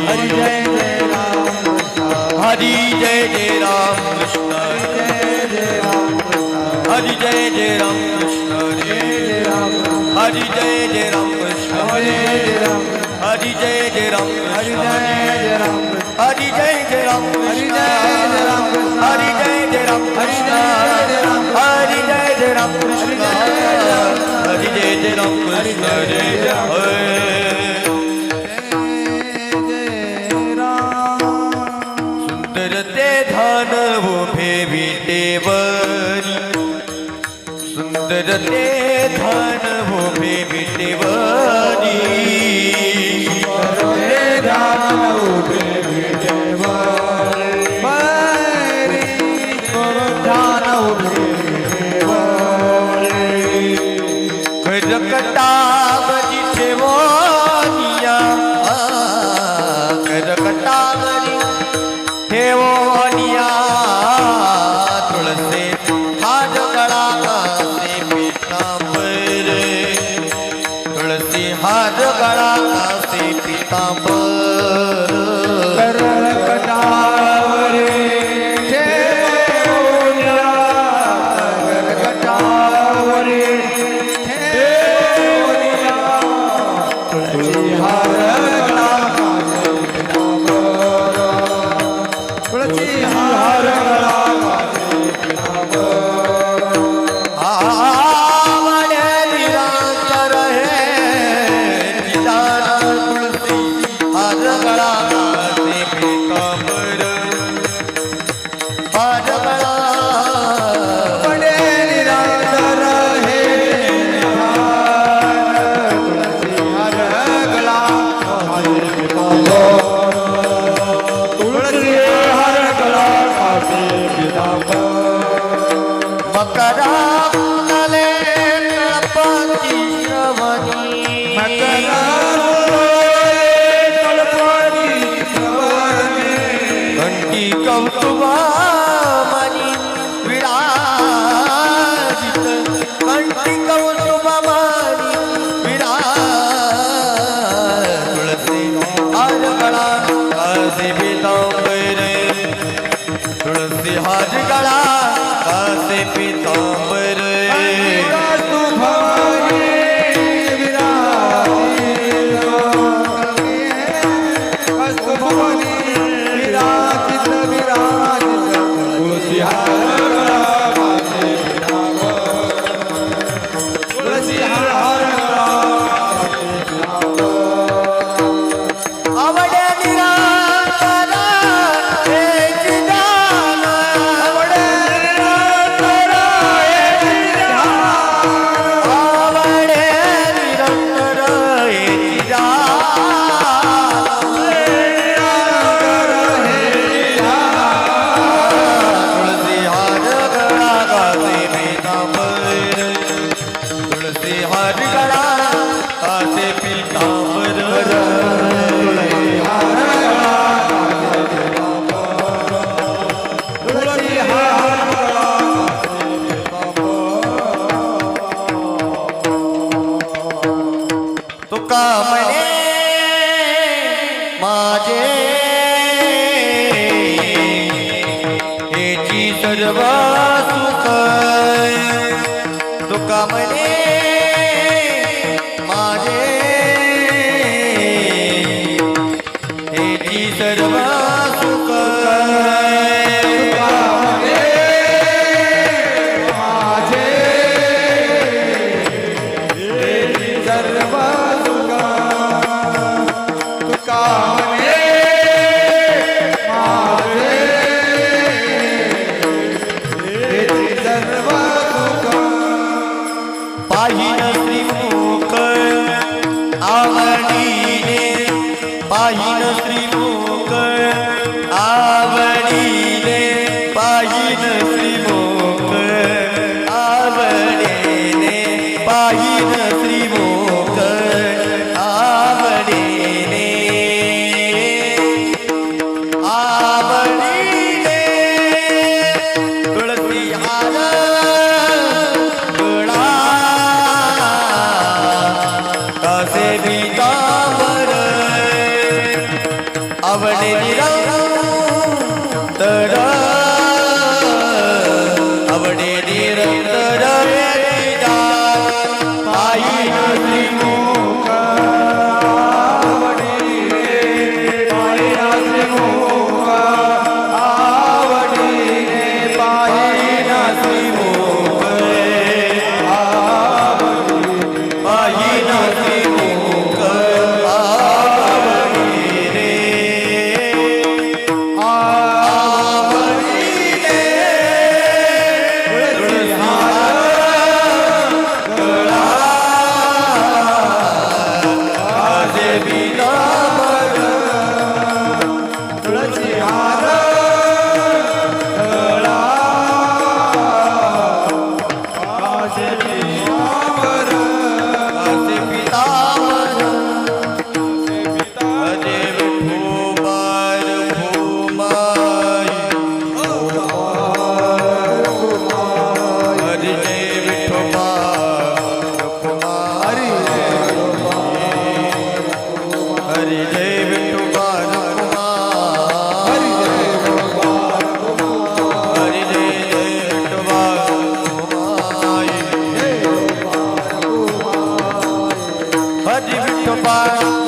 हरी जय जय राम कृष्ण हरी जय जय राम कृष्ण हरी जय जय राम कृष्ण हरि जय जय राम कृष्ण हरि जय जय राम कृष्ण हरि जय जय राम कृष्ण हरि जय जय राम कृष्ण हरि जय जय राम कृष्ण हरि जय जय राम कृष्ण सुंदर ते धान उभे विटेवरी सुंदर ते धान उभे विटेवरी करकटावरी ठेवोनिया करकटावरी ठेवोनिया तुळसे हार गळा से पीतांबर तुळसी हार गळा से पीतांबर करकटावरी तुळसी हार गळा से पीतांबर तुका म्हणे माझे हेची सर्व सुख तुका म्हणे माझे हेची सर्व सुख पाहिन श्रीमुख आवडीने पाहिन श्रीमुख आवडीने पाहिन श्रीमुख आवडीने पाहिन श्रीमुख आवडीने आवडीने तुळसी हार गळा असे पितांबर हरे विठोबार भूमाई हरि जय विठोबार कुमारी हरि जय विठोबार कुमारी हरि जय विठोबार कुमारी हरि विठोबार